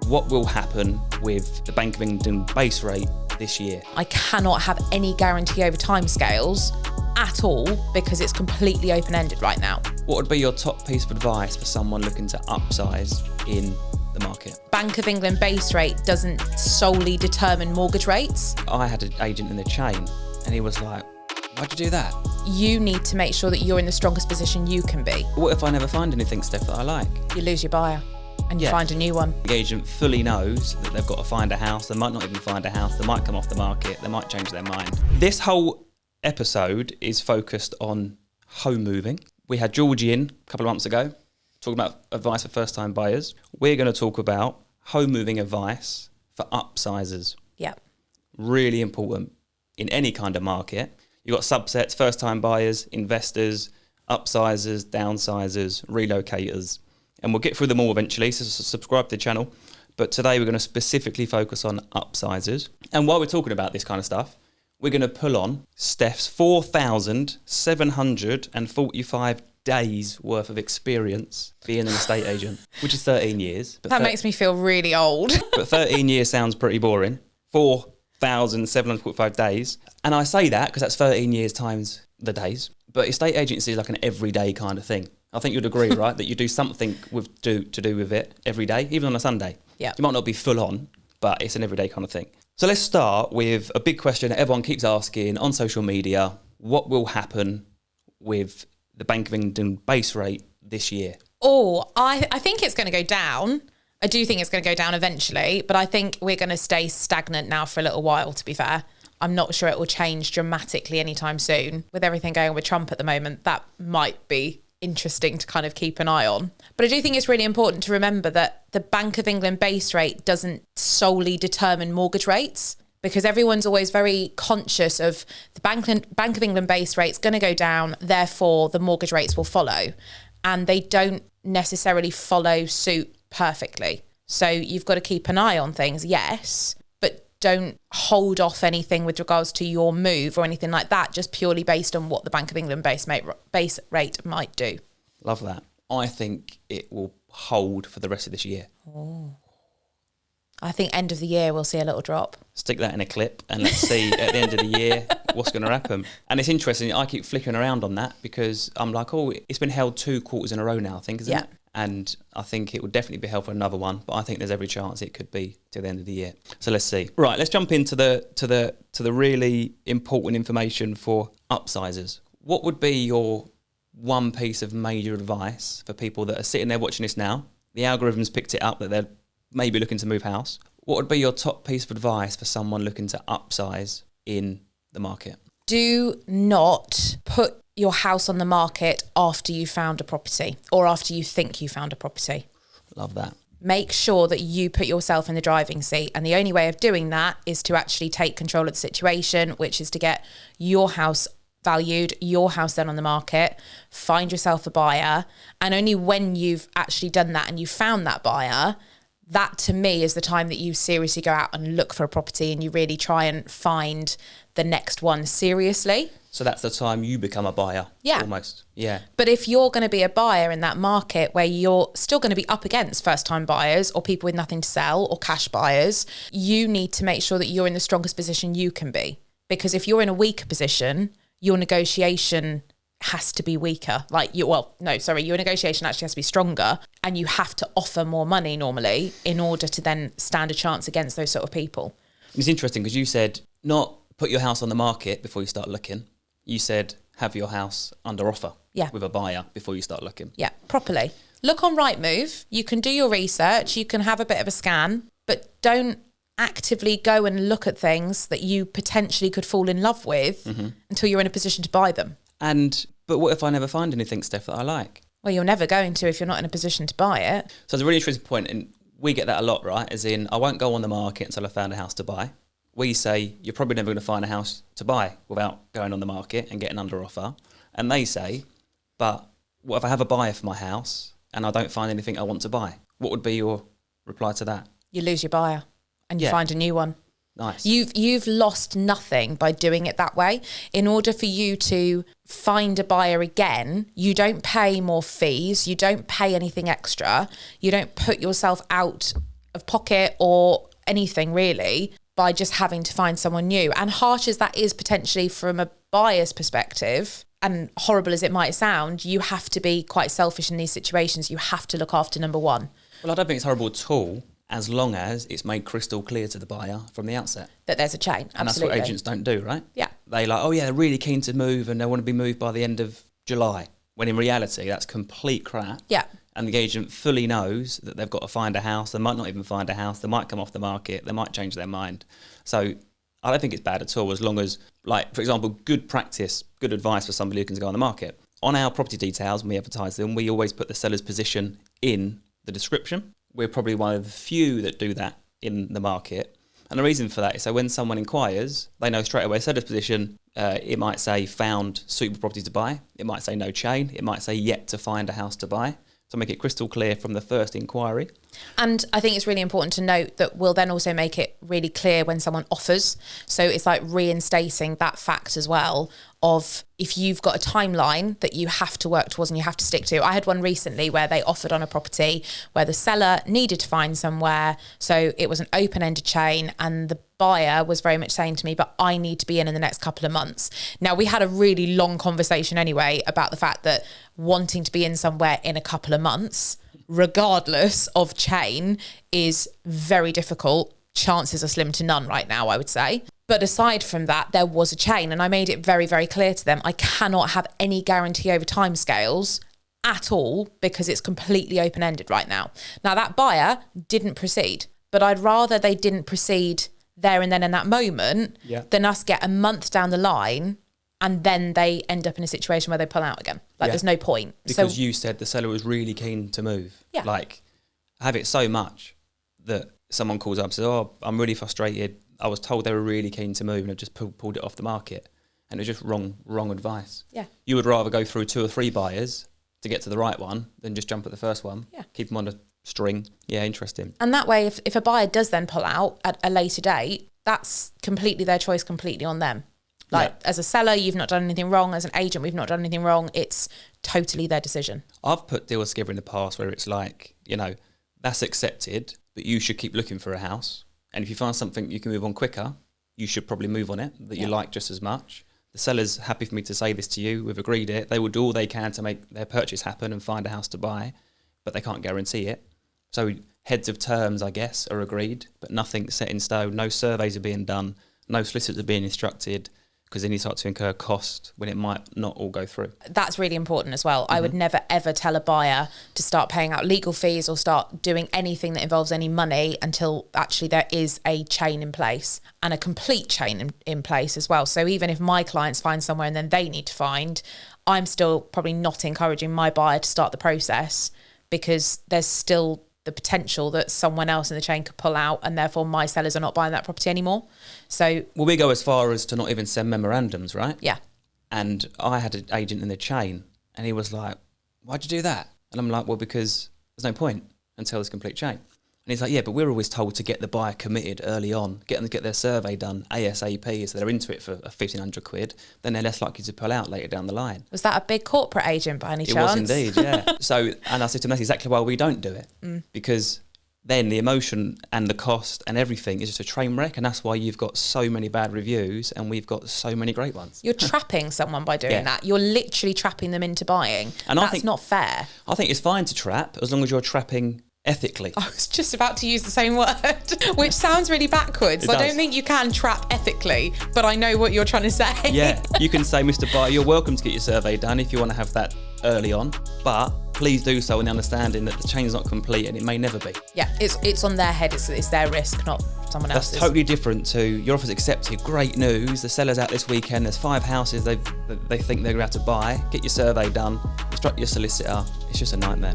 What will happen with the Bank of England base rate this year? I cannot have any guarantee over timescales at all because it's completely open-ended right now. What would be your top piece of advice for someone looking to upsize in the market? Bank of England base rate doesn't solely determine mortgage rates. I had an agent in the chain and he was like, why'd you do that? You need to make sure that you're in the strongest position you can be. What if I never find anything, Steph, that I like? You lose your buyer and you find a new one. The agent fully knows that they've got to find a house. They might not even find a house. They might come off the market. They might change their mind. This whole episode is focused on home moving. We had Georgie in a couple of months ago talking about advice for first-time buyers. We're going to talk about home moving advice for upsizers. Yeah. Really important in any kind of market. You've got subsets, first-time buyers, investors, upsizers, downsizers, relocators. And we'll get through them all eventually, so subscribe to the channel. But today we're going to specifically focus on upsizers. And while we're talking about this kind of stuff, we're going to pull on Steph's 4,745 days worth of experience being an estate agent, which is 13 years. That makes me feel really old. But 13 years sounds pretty boring. 4,745 days. And I say that because that's 13 years times the days. But estate agency is like an everyday kind of thing. I think you'd agree, right? That you do something to do with it every day, even on a Sunday. Yeah. You might not be full on, but it's an everyday kind of thing. So let's start with a big question that everyone keeps asking on social media. What will happen with the Bank of England base rate this year? Oh, I think it's going to go down. I do think it's going to go down eventually, but I think we're going to stay stagnant now for a little while, to be fair. I'm not sure it will change dramatically anytime soon. With everything going on with Trump at the moment, that might be interesting to kind of keep an eye on. But I do think it's really important to remember that the Bank of England base rate doesn't solely determine mortgage rates, because everyone's always very conscious of the Bank of England base rate's going to go down, therefore the mortgage rates will follow. And they don't necessarily follow suit perfectly. So you've got to keep an eye on things, yes, but don't hold off anything with regards to your move or anything like that, just purely based on what the Bank of England base rate might do. Love that. I think it will hold for the rest of this year. Oh. I think end of the year we'll see a little drop. Stick that in a clip and let's see at the end of the year what's going to happen. And it's interesting, I keep flicking around on that because I'm like, oh, it's been held 2 quarters in a row now, I think, isn't it? And I think it would definitely be held for another one, but I think there's every chance it could be to the end of the year. So let's see. Right, let's jump into the really important information for upsizers. What would be your one piece of major advice for people that are sitting there watching this now? The algorithm's picked it up that they're maybe looking to move house. What would be your top piece of advice for someone looking to upsize in the market? Do not put your house on the market after you found a property or after you think you found a property. Love that. Make sure that you put yourself in the driving seat. And the only way of doing that is to actually take control of the situation, which is to get your house valued, your house then on the market, find yourself a buyer. And only when you've actually done that and you found that buyer, that to me is the time that you seriously go out and look for a property and you really try and find the next one seriously. So that's the time you become a buyer. Yeah. Almost. Yeah. But if you're going to be a buyer in that market where you're still going to be up against first-time buyers or people with nothing to sell or cash buyers, you need to make sure that you're in the strongest position you can be. Because if you're in a weaker position, your negotiation has to be weaker. Your negotiation actually has to be stronger, and you have to offer more money normally in order to then stand a chance against those sort of people. It's interesting because you said not put your house on the market before you start looking. You said have your house under offer with a buyer before you start looking. Yeah, properly. Look on Rightmove. You can do your research. You can have a bit of a scan, but don't actively go and look at things that you potentially could fall in love with until you're in a position to buy them. But what if I never find anything, Steph, that I like? Well, you're never going to if you're not in a position to buy it. So it's a really interesting point, and we get that a lot, right? As in, I won't go on the market until I found a house to buy. We say, you're probably never going to find a house to buy without going on the market and getting under offer. And they say, but what if I have a buyer for my house and I don't find anything I want to buy? What would be your reply to that? You lose your buyer and you find a new one. Nice. You've lost nothing by doing it that way. In order for you to find a buyer again, you don't pay more fees, you don't pay anything extra, you don't put yourself out of pocket or anything really by just having to find someone new. And harsh as that is potentially from a buyer's perspective, and horrible as it might sound, you have to be quite selfish in these situations. You have to look after number one. Well, I don't think it's horrible at all, as long as it's made crystal clear to the buyer from the outset that there's a chain. And absolutely. that's what agents don't do, right? Yeah. They're like, oh yeah, they're really keen to move and they want to be moved by the end of July. When in reality, that's complete crap. Yeah. And the agent fully knows that they've got to find a house. They might not even find a house. They might come off the market. They might change their mind. So I don't think it's bad at all, as long as, like, for example, good practice, good advice for somebody who can go on the market. On our property details, when we advertise them, we always put the seller's position in the description. We're probably one of the few that do that in the market. And the reason for that is so when someone inquires, they know straight away seller's position. It might say found suitable property to buy. It might say no chain. It might say yet to find a house to buy. So make it crystal clear from the first inquiry. And I think it's really important to note that we'll then also make it really clear when someone offers. So it's like reinstating that fact as well of if you've got a timeline that you have to work towards and you have to stick to. I had one recently where they offered on a property where the seller needed to find somewhere. So it was an open-ended chain and the buyer was very much saying to me, but I need to be in the next couple of months. Now, we had a really long conversation anyway about the fact that wanting to be in somewhere in a couple of months, regardless of chain, is very difficult. Chances are slim to none right now, I would say. But aside from that, there was a chain and I made it very, very clear to them. I cannot have any guarantee over timescales at all because it's completely open-ended right now. Now, that buyer didn't proceed, but I'd rather they didn't proceed there and then in that moment than us get a month down the line and then they end up in a situation where they pull out again. Like, there's no point. Because you said the seller was really keen to move. Yeah. Like, have it so much that someone calls up and says, oh, I'm really frustrated. I was told they were really keen to move and I've just pulled it off the market. And it was just wrong advice. Yeah. You would rather go through 2 or 3 buyers to get to the right one than just jump at the first one. Yeah. Keep them on a string. Yeah, interesting. And that way, if a buyer does then pull out at a later date, that's completely their choice, completely on them. Like, as a seller, you've not done anything wrong. As an agent, we've not done anything wrong. It's totally their decision. I've put deals together in the past where it's like, you know, that's accepted, but you should keep looking for a house. And if you find something you can move on quicker, you should probably move on it that you like just as much. The seller's happy for me to say this to you. We've agreed it. They will do all they can to make their purchase happen and find a house to buy, but they can't guarantee it. So heads of terms, I guess, are agreed, but nothing set in stone. No surveys are being done. No solicitors are being instructed, because then you start to incur cost when it might not all go through. That's really important as well. I would never, ever tell a buyer to start paying out legal fees or start doing anything that involves any money until actually there is a chain in place and a complete chain in place as well. So even if my clients find somewhere and then they need to find, I'm still probably not encouraging my buyer to start the process because there's still the potential that someone else in the chain could pull out and therefore my sellers are not buying that property anymore. So, well, we go as far as to not even send memorandums, right? Yeah. And I had an agent in the chain and he was like, why'd you do that? And I'm like, well, because there's no point until there's complete chain. And he's like, yeah, but we're always told to get the buyer committed early on, get them to get their survey done ASAP, so they're into it for £1,500, then they're less likely to pull out later down the line. Was that a big corporate agent by any chance? It was indeed, yeah. So, and I said to him, that's exactly why we don't do it, because then the emotion and the cost and everything is just a train wreck, and that's why you've got so many bad reviews and we've got so many great ones. You're trapping someone by doing that. You're literally trapping them into buying. And that's not fair. I think it's fine to trap as long as you're trapping ethically. I was just about to use the same word, which sounds really backwards. I don't think you can trap ethically, but I know what you're trying to say. Yeah, you can say, Mr. Buyer, you're welcome to get your survey done if you want to have that early on, but please do so in the understanding that the chain is not complete and it may never be. Yeah, it's on their head, it's their risk, not someone else's. That's totally different to your offer's accepted, great news, the seller's out this weekend, there's 5 houses they think they're about to buy, get your survey done, instruct your solicitor, it's just a nightmare.